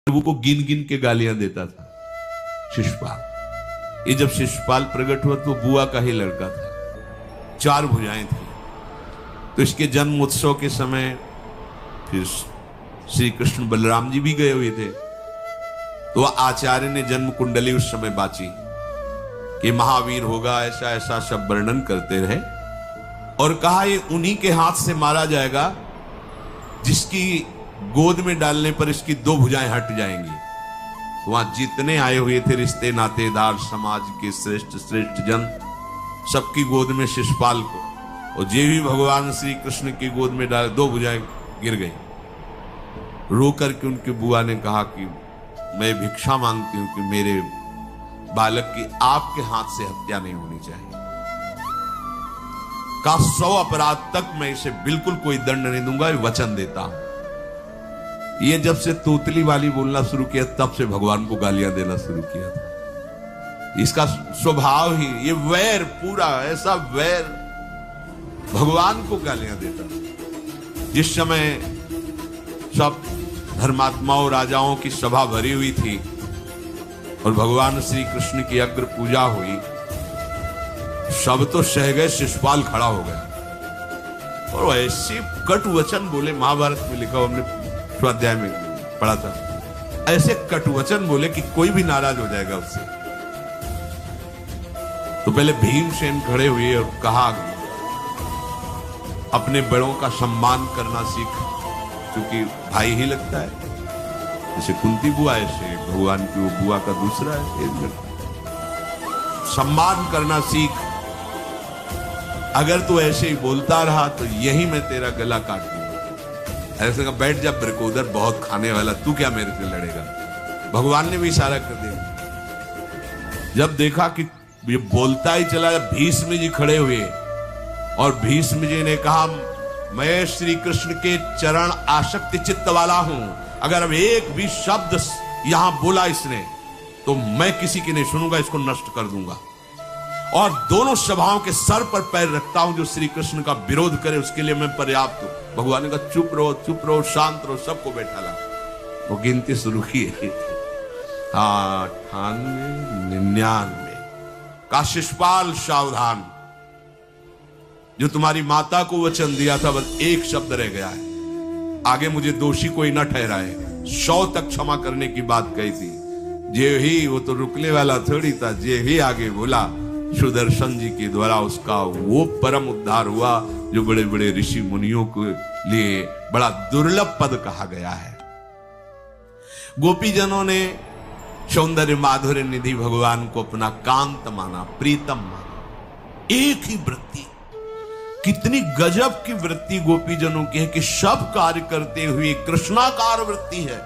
प्रभु को गिन गिन के गालियां देता था शिशुपाल। ये जब शिशुपाल प्रकट हुआ तो बुआ का ही लड़का था, 4 भुजाएं थी। तो इसके जन्म उत्सव के समय फिर श्री कृष्ण बलराम जी भी गए हुए थे। तो आचार्य ने जन्म कुंडली उस समय बाची कि महावीर होगा, ऐसा ऐसा सब वर्णन करते रहे और कहा ये उन्हीं के हाथ से मारा जाएगा जिसकी गोद में डालने पर इसकी 2 भुजाएं हट जाएंगी। वहां जितने आए हुए थे रिश्ते नातेदार, समाज के श्रेष्ठ श्रेष्ठ जन, सबकी गोद में शिशुपाल को, और जे भी भगवान श्री कृष्ण की गोद में डाले 2 भुजाएं गिर गई। रो करके उनकी बुआ ने कहा कि मैं भिक्षा मांगती हूं कि मेरे बालक की आपके हाथ से हत्या नहीं होनी चाहिए। का 100 अपराध तक मैं इसे बिल्कुल कोई दंड नहीं दूंगा, वचन देता हूं। ये जब से तोतली वाली बोलना शुरू किया तब से भगवान को गालियां देना शुरू किया था। इसका स्वभाव ही ये वैर, पूरा ऐसा वैर, भगवान को गालियां देता। जिस समय सब धर्मात्माओं राजाओं की सभा भरी हुई थी और भगवान श्री कृष्ण की अग्र पूजा हुई, सब तो सह गए, शिशुपाल खड़ा हो गया और ऐसे कट वचन बोले। महाभारत में लिखा, हमने स्वाध्याय में पढ़ा था, ऐसे कट वचन बोले कि कोई भी नाराज हो जाएगा उससे। तो पहले भीमसेन खड़े हुए और कहा अपने बड़ों का सम्मान करना सीख, क्योंकि भाई ही लगता है। जैसे कुंती बुआ, ऐसे भगवान की वो बुआ का दूसरा है। सम्मान करना सीख, अगर तू ऐसे ही बोलता रहा तो यही मैं तेरा गला काट दूंगा। ऐसे कहा बैठ जा ब्रकोदर, बहुत खाने वाला, तू क्या मेरे से लड़ेगा। भगवान ने भी इशारा कर दिया। जब देखा कि ये बोलता ही चला, भीष्म जी खड़े हुए और भीष्म जी ने कहा मैं श्री कृष्ण के चरण आसक्ति चित्त वाला हूं, अगर अब एक भी शब्द यहां बोला इसने तो मैं किसी की नहीं सुनूंगा, इसको नष्ट कर दूंगा। और दोनों सभाओं के सर पर पैर रखता हूं, जो श्री कृष्ण का विरोध करे उसके लिए मैं पर्याप्त हूं। भगवान ने कहा चुप रहो, शांत रहो, सबको बैठा ला। वो गिनती शुरू की, 98, 99 का शिशुपाल सावधान, जो तुम्हारी माता को वचन दिया था बस एक शब्द रह गया है, आगे मुझे दोषी कोई न ठहराए। 100 तक क्षमा करने की बात कही थी। जे ही, वो तो रुकने वाला थोड़ी था, जे ही आगे बोला सुदर्शन जी के द्वारा उसका वो परम उद्धार हुआ जो बड़े बड़े ऋषि मुनियों के लिए बड़ा दुर्लभ पद कहा गया है। गोपीजनों ने सौंदर्य माधुर्य निधि भगवान को अपना कांत माना, प्रीतम माना। एक ही वृत्ति, कितनी गजब की वृत्ति गोपीजनों की है कि सब कार्य करते हुए कृष्णाकार वृत्ति है।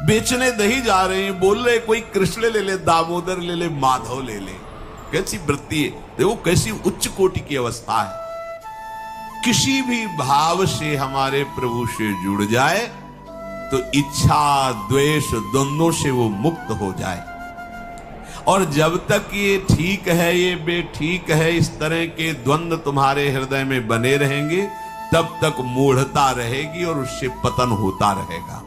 बेचने दही जा रहे हैं, बोल रहे कोई कृष्ण ले ले, दामोदर ले ले, माधव ले ले। कैसी वृत्ति है, देखो कैसी उच्च कोटि की अवस्था है। किसी भी भाव से हमारे प्रभु से जुड़ जाए तो इच्छा द्वेष दोनों से वो मुक्त हो जाए। और जब तक ये ठीक है, ये बेठीक है, इस तरह के द्वंद्व तुम्हारे हृदय में बने रहेंगे, तब तक मूढ़ता रहेगी और उससे पतन होता रहेगा।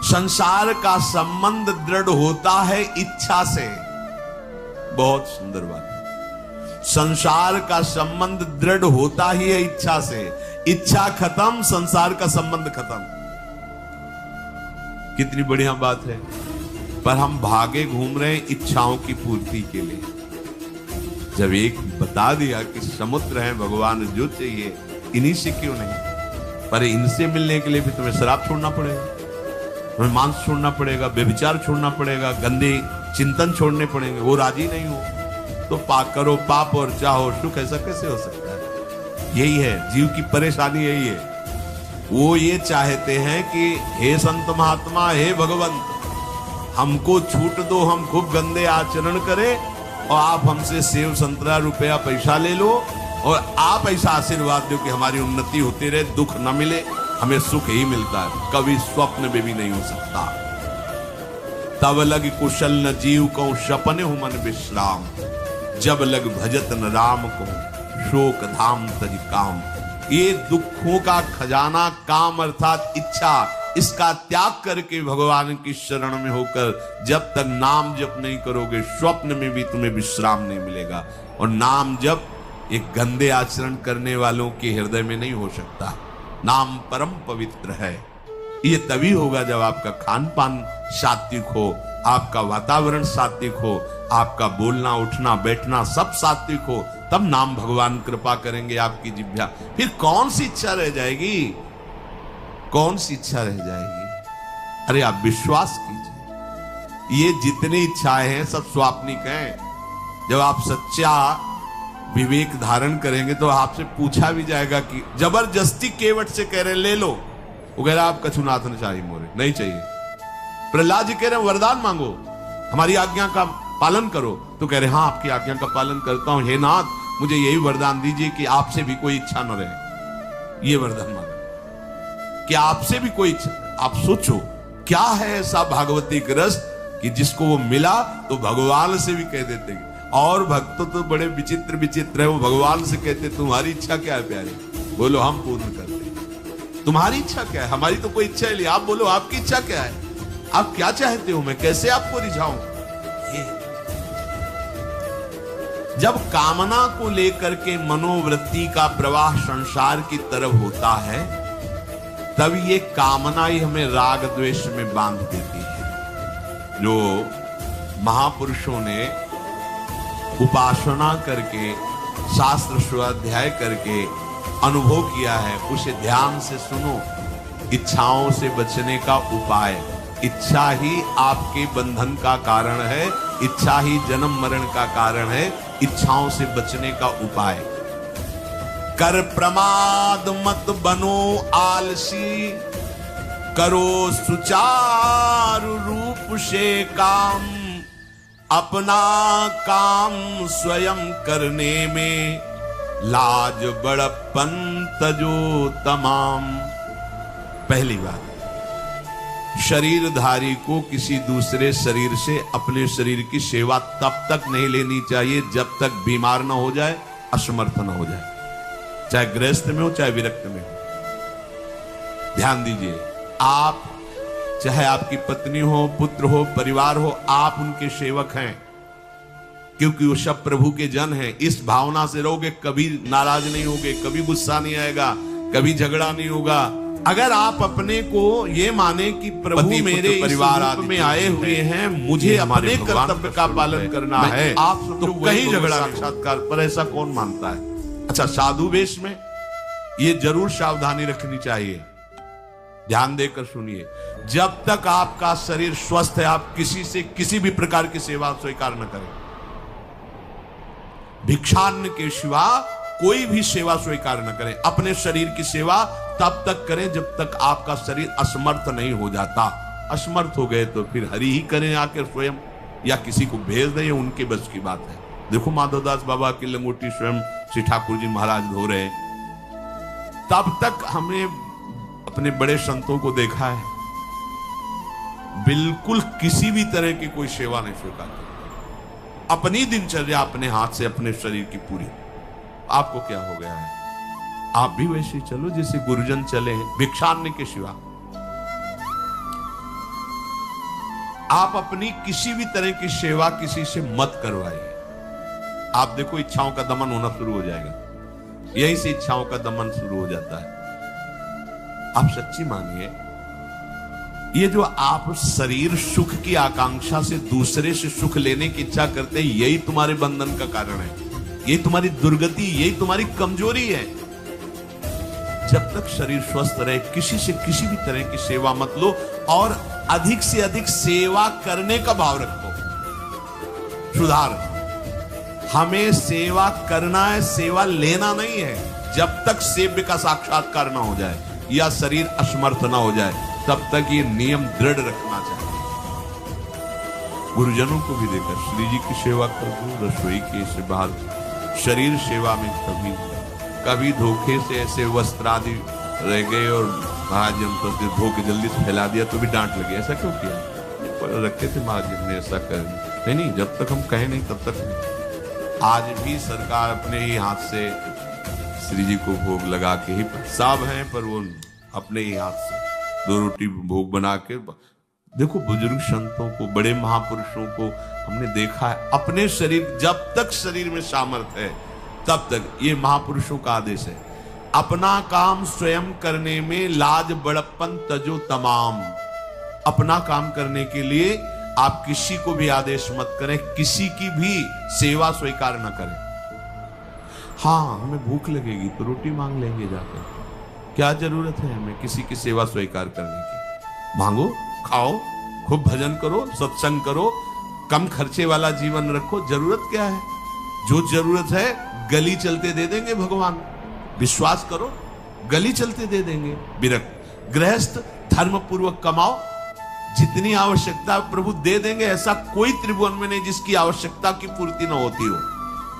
संसार का संबंध दृढ़ होता है इच्छा से। बहुत सुंदर बात है। संसार का संबंध दृढ़ होता ही है इच्छा से। इच्छा खत्म, संसार का संबंध खत्म। कितनी बढ़िया बात है। पर हम भागे घूम रहे हैं इच्छाओं की पूर्ति के लिए। जब एक बता दिया कि समुद्र है भगवान, जो चाहिए इन्हीं से क्यों नहीं, पर इनसे मिलने के लिए भी तुम्हें शराब छोड़ना पड़ेगा, तुम्हें मांस छोड़ना पड़ेगा, व्यभिचार छोड़ना पड़ेगा, गंदे चिंतन छोड़ने पड़ेंगे। वो राजी नहीं हो तो करो पाप और चाहो सुख। ऐसा कैसे हो सकता है? यही है जीव की परेशानी, यही है। वो ये चाहते हैं कि हे संत महात्मा, हे भगवंत, हमको छूट दो, हम खूब गंदे आचरण करें और आप हमसे सेव संतरा रुपया पैसा ले लो और आप ऐसा आशीर्वाद दो कि हमारी उन्नति होती रहे, दुख न मिले, हमें सुख ही मिलता है। कभी स्वप्न में भी नहीं हो सकता। तब लग कुशल न जीव को सपने हो मन विश्राम, जब लग भजत न राम को शोक धाम तज काम। ये दुखों का खजाना काम अर्थात इच्छा, इसका त्याग करके भगवान की शरण में होकर जब तक नाम जप नहीं करोगे, स्वप्न में भी तुम्हें विश्राम नहीं मिलेगा। और नाम जप एक गंदे आचरण करने वालों के हृदय में नहीं हो सकता। नाम परम पवित्र है। ये तभी होगा जब आपका खान पान सात्विक हो, आपका वातावरण सात्विक हो, आपका बोलना उठना बैठना सब सात्विक हो, तब नाम भगवान कृपा करेंगे आपकी जिह्वा। फिर कौन सी इच्छा रह जाएगी? कौन सी इच्छा रह जाएगी? अरे आप विश्वास कीजिए, ये जितनी इच्छाएं हैं सब स्वाप्निक हैं। जब आप सच्चा विवेक धारण करेंगे तो आपसे पूछा भी जाएगा कि जबरदस्ती केवट से कह रहे ले लो, वो कह रहा आप कछुनाथ न चाहिए, मोरे नहीं चाहिए। प्रहलाद जी कह रहे वरदान मांगो, हमारी आज्ञा का पालन करो, तो कह रहे हाँ आपकी आज्ञा का पालन करता हूं, हे नाथ मुझे यही वरदान दीजिए कि आपसे भी कोई इच्छा न रहे। ये वरदान मांगा कि आपसे भी कोई इच्छा। आप सोचो क्या है ऐसा भागवतिक रस कि जिसको वो मिला तो भगवान से भी कह देते। और भक्त तो बड़े विचित्र विचित्र है, वो भगवान से कहते तुम्हारी इच्छा क्या है प्यारे? बोलो हम पूर्ण करते। तुम्हारी इच्छा क्या है? हमारी तो कोई इच्छा ही नहीं। आप बोलो आपकी इच्छा क्या है? आप क्या चाहते हो? मैं कैसे आपको रिझाऊं? जब कामना को लेकर के मनोवृत्ति का प्रवाह संसार की तरफ होता है, तब ये कामना ही हमें राग द्वेष में बांध देती है। जो महापुरुषों ने उपासना करके शास्त्र स्वाध्याय करके अनुभव किया है, उसे ध्यान से सुनो। इच्छाओं से बचने का उपाय, इच्छा ही आपके बंधन का कारण है, इच्छा ही जन्म मरण का कारण है। इच्छाओं से बचने का उपाय, कर प्रमाद मत बनो आलसी, करो सुचारु रूप से काम, अपना काम स्वयं करने में लाज बड़प्पन तजो तमाम। पहली बात, शरीरधारी को किसी दूसरे शरीर से अपने शरीर की सेवा तब तक नहीं लेनी चाहिए जब तक बीमार ना हो जाए, असमर्थ ना हो जाए, चाहे गृहस्थ में हो चाहे विरक्त में हो। ध्यान दीजिए, आप चाहे आपकी पत्नी हो, पुत्र हो, परिवार हो, आप उनके सेवक हैं, क्योंकि वो सब प्रभु के जन हैं। इस भावना से रहोगे, कभी नाराज नहीं होगे, कभी गुस्सा नहीं आएगा, कभी झगड़ा नहीं होगा। अगर आप अपने को ये माने कि प्रभु मेरे परिवार में आए हुए हैं, मुझे अपने कर्तव्य का पालन करना है, आप तो कहीं झगड़ा साक्षात्कार पर ऐसा कौन मानता है? अच्छा, साधु वेश में ये जरूर सावधानी रखनी चाहिए। ध्यान देकर सुनिए, जब तक आपका शरीर स्वस्थ है आप किसी से किसी भी प्रकार की सेवा स्वीकार न करें। भिक्षान्न के सिवा कोई भी सेवा स्वीकार न करें। अपने शरीर की सेवा तब तक करें जब तक आपका शरीर असमर्थ नहीं हो जाता। असमर्थ हो गए तो फिर हरि ही करें आकर स्वयं, या किसी को भेज दें, उनके बस की बात है। देखो माधवदास बाबा की लंगोटी स्वयं श्री ठाकुर जी महाराज धो रहे। तब तक हमने अपने बड़े संतों को देखा है, बिल्कुल किसी भी तरह की कोई सेवा नहीं स्वीकार करते। अपनी दिनचर्या अपने हाथ से अपने शरीर की पूरी। आपको क्या हो गया है? आप भी वैसे ही चलो जैसे गुरुजन चले हैं, भिक्षान्न के सिवा। आप अपनी किसी भी तरह की सेवा किसी से मत करवाइए। आप देखो इच्छाओं का दमन होना शुरू हो जाएगा, यहीं से इच्छाओं का दमन शुरू हो जाता है। आप सच्ची मानिए, ये जो आप शरीर सुख की आकांक्षा से दूसरे से सुख लेने की इच्छा करते हैं, यही तुम्हारे बंधन का कारण है, यही तुम्हारी दुर्गति, यही तुम्हारी कमजोरी है। जब तक शरीर स्वस्थ रहे किसी से किसी भी तरह की सेवा मत लो, और अधिक से अधिक सेवा करने का भाव रखो। सुधार, हमें सेवा करना है, सेवा लेना नहीं है। जब तक सेव्य का साक्षात्कार ना हो जाए या शरीर असमर्थ ना हो जाए, तब तक ये नियम दृढ़ रखना चाहिए। गुरुजनों को भी देकर श्री जी की सेवा कर दो, रसोई के से बाहर शरीर सेवा में कभी धोखे से ऐसे वस्त्र आदि रह गए और महाराज जी ने धो के जल्दी से फैला दिया तो भी डांट लगी। ऐसा क्यों किया? रखे थे महाराज जी ने ऐसा कर नहीं, जब तक हम कहें नहीं तब तक नहीं। आज भी सरकार अपने ही हाथ से श्री जी को भोग लगा के ही, साहब हैं पर वो अपने ही हाथ से 2 रोटी भोग बना के। देखो बुजुर्ग संतों को, बड़े महापुरुषों को हमने देखा है, अपने शरीर, जब तक शरीर में सामर्थ्य है तब तक, ये महापुरुषों का आदेश है, अपना काम स्वयं करने में लाज बड़प्पन तजो तमाम। अपना काम करने के लिए आप किसी को भी आदेश मत करें, किसी की भी सेवा स्वीकार न करें। हाँ, हमें भूख लगेगी तो रोटी मांग लेंगे जाकर, क्या जरूरत है हमें किसी की सेवा स्वीकार करने की। मांगो, खाओ, खूब भजन करो, सत्संग करो, कम खर्चे वाला जीवन रखो। जरूरत क्या है? जो जरूरत है गली चलते दे देंगे भगवान, विश्वास करो, गली चलते दे देंगे। विरक्त गृहस्थ धर्म पूर्वक कमाओ, जितनी आवश्यकता प्रभु दे देंगे। ऐसा कोई त्रिभुवन में नहीं जिसकी आवश्यकता की पूर्ति न होती हो।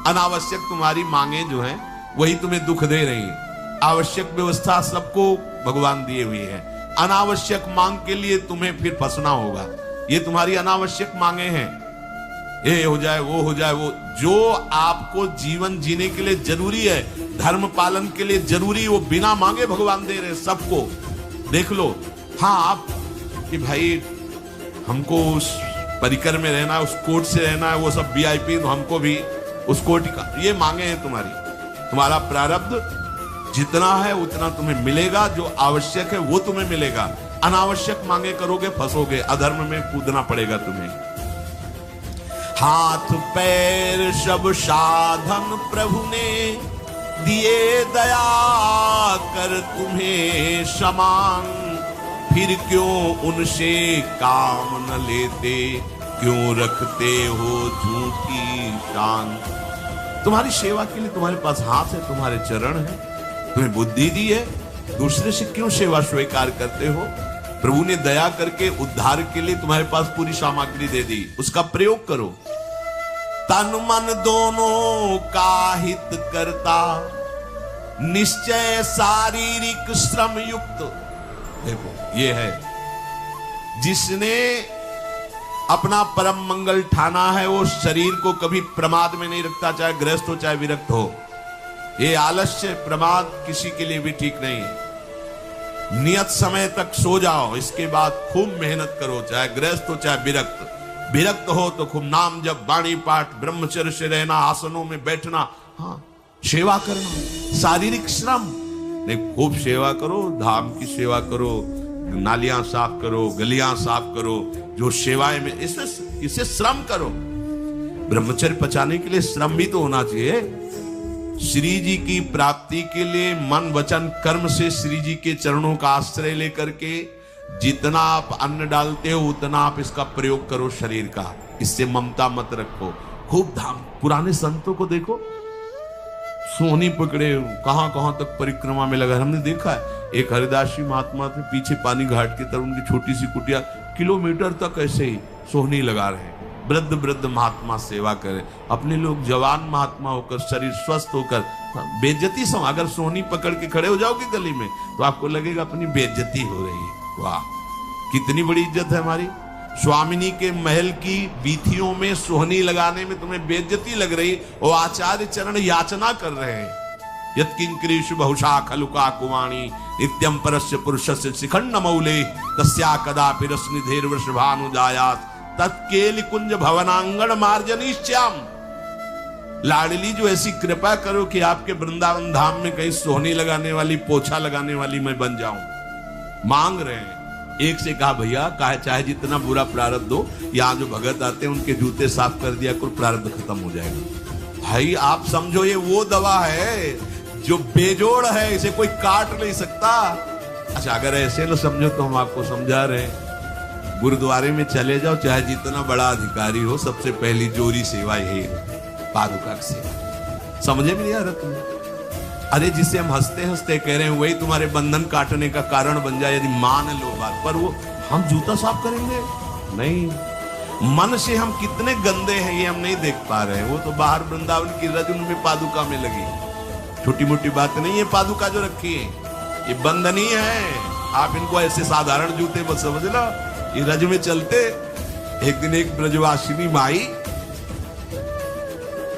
अनावश्यक तुम्हारी मांगे जो हैं वही तुम्हें दुख दे रही है। आवश्यक व्यवस्था सबको भगवान दिए हुई है, अनावश्यक मांग के लिए तुम्हें फिर फंसना होगा। ये तुम्हारी अनावश्यक मांगे हैं, ये हो जाए, वो हो जाए, वो जो आपको जीवन जीने के लिए जरूरी है, धर्म पालन के लिए जरूरी, वो बिना मांगे भगवान दे रहे सबको। देख लो। हाँ, आप कि भाई हमको उस परिकर में रहना है, उस कोर्ट से रहना है, वो सब VIP, तो हमको भी उस कोर्ट का, ये मांगे हैं तुम्हारी। तुम्हारा प्रारब्ध जितना है उतना तुम्हें मिलेगा, जो आवश्यक है वो तुम्हें मिलेगा। अनावश्यक मांगे करोगे फंसोगे, अधर्म में कूदना पड़ेगा तुम्हें। हाथ पैर सब साधन प्रभु ने दिए, दया कर तुम्हें समान, फिर क्यों उनसे काम न लेते, क्यों रखते हो झूठी शान। तुम्हारी सेवा के लिए तुम्हारे पास हाथ है, तुम्हारे चरण है, तुम्हें बुद्धि दी है, दूसरे से क्यों सेवा स्वीकार करते हो? प्रभु ने दया करके उद्धार के लिए तुम्हारे पास पूरी सामग्री दे दी, उसका प्रयोग करो। तन मन दोनों का हित करता, निश्चय शारीरिक श्रम युक्त। देखो, ये है जिसने अपना परम मंगल ठाना है, वो शरीर को कभी प्रमाद में नहीं रखता, चाहे गृहस्थ हो चाहे विरक्त हो। ये आलस्य प्रमाद किसी के लिए भी ठीक नहीं है। नियत समय तक सो जाओ, इसके बाद खूब मेहनत करो, चाहे गृहस्थ हो चाहे विरक्त। विरक्त हो तो खूब नाम जप, वाणी पाठ, ब्रह्मचर्य से रहना, आसनों में बैठना, हाँ, सेवा करना, शारीरिक श्रम नहीं, खूब सेवा करो, धाम की सेवा करो, नालियां साफ करो, गलियां साफ करो, जो सेवाएं में इसे श्रम करो। ब्रह्मचर्य पचाने के लिए श्रम भी तो होना चाहिए। श्री जी की प्राप्ति के लिए मन वचन कर्म से श्री जी के चरणों का आश्रय लेकर के जितना आप अन्न डालते हो उतना आप इसका प्रयोग करो शरीर का। इससे ममता मत रखो, खूब धाम। पुराने संतों को देखो, सोहनी पकड़े कहां कहां तक परिक्रमा में लगा। हमने देखा है एक हरिदासी महात्मा थे, पीछे पानी घाट की तरफ उनकी छोटी सी कुटिया, किलोमीटर तक ऐसे ही सोहनी लगा रहे। वृद्ध वृद्ध महात्मा सेवा करें, अपने लोग जवान महात्मा होकर, शरीर स्वस्थ होकर बेइज्जती सम। अगर सोहनी पकड़ के खड़े हो जाओगे गली में तो आपको लगेगा अपनी बेइज्जती हो रही है। वाह, कितनी बड़ी इज्जत है हमारी। स्वामिनी के महल की बीथियों में सोहनी लगाने में तुम्हें बेइज्जती लग रही, और आचार्य चरण याचना कर रहे हैं। यत्किंकरीषु बहुशा खलुका कुवाणी नित्यं परस्य पुरुषस्य शिखंड मौले तस्या कदापि रसनिधेर वृषभानुजायात तत्केलि कुंज भवनांगण मार्जनीश्याम। लाडली, जो ऐसी कृपा करो कि आपके वृंदावन धाम में कहीं सोहनी लगाने वाली, पोछा लगाने वाली मैं बन जाऊं। मांग रहे हैं। एक से कहा, भैया चाहे जितना बुरा प्रारब्ध हो, यहाँ जो भगत आते हैं उनके जूते साफ कर दिया करो, प्रारब्ध खत्म हो जाएगा। भाई आप समझो ये वो दवा है जो बेजोड़ है, इसे कोई काट नहीं सकता। अच्छा, अगर ऐसे न समझो तो हम आपको समझा रहे हैं। गुरुद्वारे में चले जाओ, चाहे जितना बड़ा अधिकारी हो, सबसे पहली जोरी सेवा यही है, पादुका की सेवा। समझे भी नहीं आ रहा तुम्हें? अरे जिसे हम हंसते हंसते कह रहे हैं वही तुम्हारे बंधन काटने का कारण बन जाए, यदि मान लो बात। पर वो हम जूता साफ करेंगे नहीं। मन से हम कितने गंदे हैं ये हम नहीं देख पा रहे हैं। वो तो बाहर वृंदावन की रज उनमें पादुका में लगी, छोटी मोटी बात नहीं है। पादुका जो रखी है ये बंधनीय है। आप इनको ऐसे साधारण जूते मत समझना, ये रज में चलते। एक दिन एक ब्रजवासिनी माई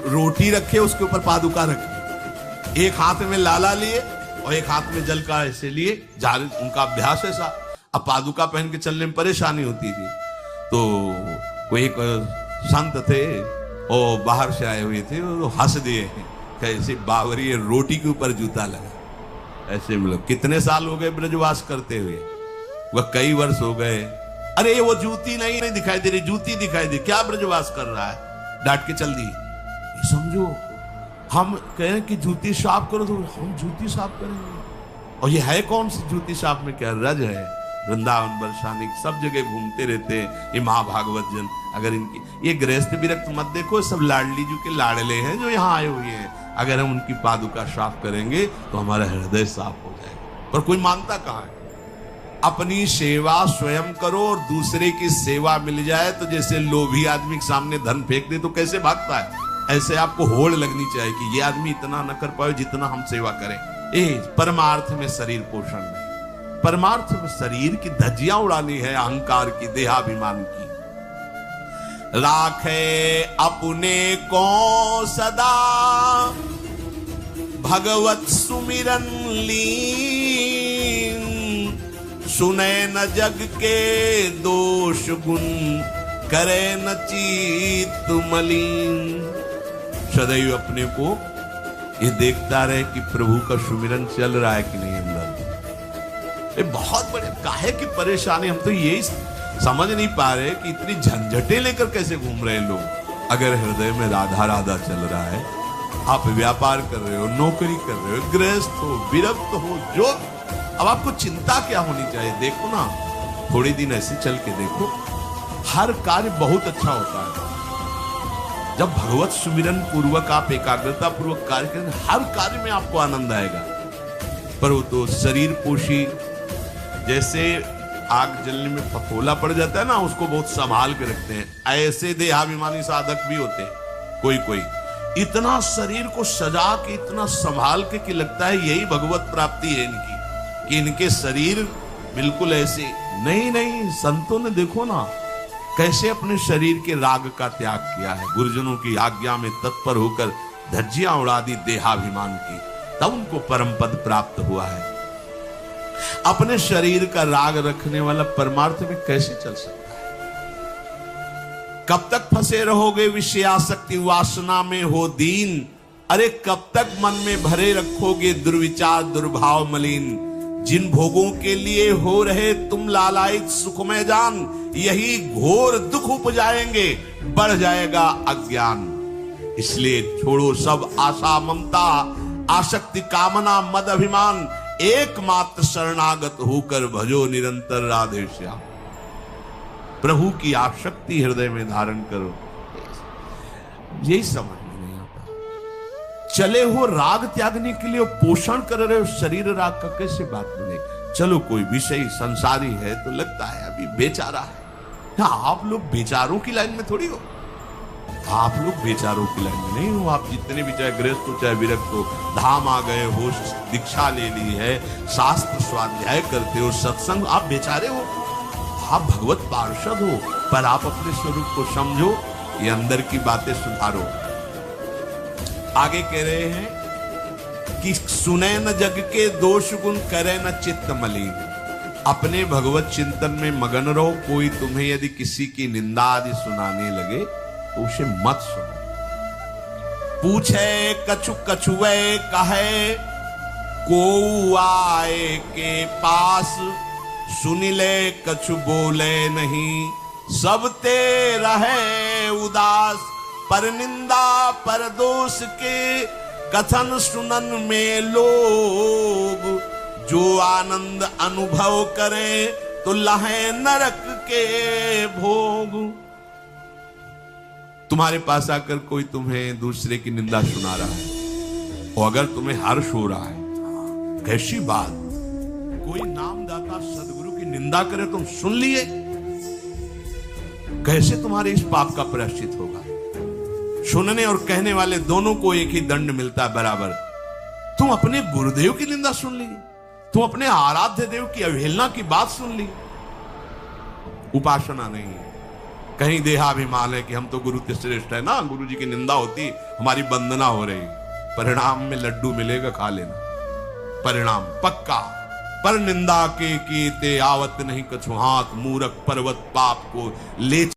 रोटी रखे, उसके ऊपर पादुका रखे, एक हाथ में लाला लिए और एक हाथ में जल का ऐसे लिए, उनका अभ्यास ऐसा। अब पादुका पहन के चलने में परेशानी होती थी। तो कोई एक संत थे, वो बाहर से आए हुए थे, वो हंस दिए कैसे बावरी रोटी के ऊपर जूता लगा। ऐसे मतलब कितने साल हो गए ब्रजवास करते हुए, वह कई वर्ष हो गए। अरे वो जूती नहीं दिखाई दे रही, जूती दिखाई दे, क्या ब्रजवास कर रहा है, डांट के चल दी। समझो हम कहें कि जूती साफ करो तो हम जूती साफ करेंगे, और ये है कौन सी जूती साफ में, क्या रज है। वृंदावन बरसाने सब जगह घूमते रहते हैं ये महाभागवत जन। अगर इनकी ये गृहस्थ विरक्त मत देखो, सब लाडली जी के लाडले हैं जो यहाँ आए हुए हैं। अगर हम उनकी पादुका साफ करेंगे तो हमारा हृदय साफ हो जाएगा। पर कोई मानता कहाँ है। अपनी सेवा स्वयं करो और दूसरे की सेवा मिल जाए तो जैसे लोभी आदमी के सामने धन फेंक दे तो कैसे भागता है, ऐसे आपको होड़ लगनी चाहिए कि ये आदमी इतना न कर पाए जितना हम सेवा करें। परमार्थ में शरीर पोषण नहीं, परमार्थ में शरीर की धज्जियां उड़ानी है, अहंकार की, देहाभिमान की। राखे अपने को सदा भगवत सुमिरन लीन, सुने न जग के दोष गुण, करे न चित्त मलिन। सदैव अपने को ये देखता रहे कि प्रभु का सुमिरन चल रहा है कि नहीं अंदर। ये बहुत बड़े काहे की परेशानी, हम तो यही समझ नहीं पा रहे कि इतनी झंझटें लेकर कैसे घूम रहे हैं लोग। अगर हृदय में राधा राधा चल रहा है, आप व्यापार कर रहे हो, नौकरी कर रहे हो, गृहस्थ हो, विरक्त हो, जो अब आपको चिंता क्या होनी चाहिए। देखो ना, थोड़ी दिन ऐसे चल के देखो, हर कार्य बहुत अच्छा होता है जब भगवत सुमिरन पूर्वक आप एकाग्रता पूर्वक कार्य करें। हर कार्य में आपको आनंद आएगा। पर वो तो शरीर पोषी, जैसे आग जलने में फफोला पड़ जाता है ना, उसको बहुत संभाल के रखते हैं, ऐसे देहाभिमानी साधक भी होते हैं। कोई इतना शरीर को सजा के, इतना संभाल के कि लगता है यही भगवत प्राप्ति है इनकी, कि इनके शरीर बिल्कुल ऐसे नहीं। संतों ने देखो ना कैसे अपने शरीर के राग का त्याग किया है, गुरुजनों की आज्ञा में तत्पर होकर धज्जियां उड़ा दी देहाभिमान की, तब उनको परम पद प्राप्त हुआ है। अपने शरीर का राग रखने वाला परमार्थ में कैसे चल सकता है। कब तक फंसे रहोगे विषयासक्ति वासना में हो दीन, अरे कब तक मन में भरे रखोगे दुर्विचार दुर्भाव मलिन। जिन भोगों के लिए हो रहे तुम लालायित सुखमय जान, यही घोर दुख उपजाएंगे, बढ़ जाएगा अज्ञान। इसलिए छोड़ो सब आशा ममता, आसक्ति कामना मद अभिमान, एकमात्र शरणागत होकर भजो निरंतर राधे श्याम। प्रभु की आसक्ति हृदय में धारण करो। यही समझ में नहीं आता। चले हो राग त्यागने के लिए, पोषण कर रहे हो शरीर राग का, कैसे बात बनेगी। चलो कोई विषय संसारी है तो लगता है अभी बेचारा है। आप लोग बेचारों की लाइन में थोड़ी हो, आप लोग बेचारों की लाइन में नहीं हो। आप जितने भी, चाहे गृहस्थ हो चाहे विरक्त हो, धाम आ गए हो, दीक्षा ले ली है, शास्त्र स्वाध्याय करते हो, सत्संग, आप बेचारे हो, आप भगवत पार्षद हो। पर आप अपने स्वरूप को समझो, ये अंदर की बातें सुधारो। आगे कह रहे हैं कि सुने न जग के दोष गुण, करे न चित्त मलिन। अपने भगवत चिंतन में मगन रहो। कोई तुम्हें यदि किसी की निंदा आदि सुनाने लगे तो उसे मत सुनो। पूछे कछु कछुए कहे, को आए के पास, सुन ले कछु बोले नहीं, सब ते रहे उदास। पर निंदा पर दोष के, कथन सुनन में लोग, जो आनंद अनुभव करे तो लहे नरक के भोग। तुम्हारे पास आकर कोई तुम्हें दूसरे की निंदा सुना रहा है, और अगर तुम्हें हर्ष हो रहा है, कैसी बात, कोई नामदाता सदगुरु की निंदा करे तुम सुन लिए, कैसे तुम्हारे इस पाप का प्रायश्चित होगा। सुनने और कहने वाले दोनों को एक ही दंड मिलता है बराबर। तुम अपने गुरुदेव की निंदा सुन ली, तुम अपने आराध्य देव की अवहेलना की बात सुन ली। उपासना नहीं है, कहीं देहाभिमान है कि हम तो गुरु के श्रेष्ठ है ना, गुरु जी की निंदा होती हमारी वंदना हो रही, परिणाम में लड्डू मिलेगा, खा लेना, परिणाम पक्का। पर निंदा के ते आवत नहीं कछु हाथ, मूरख पर्वत पाप को ले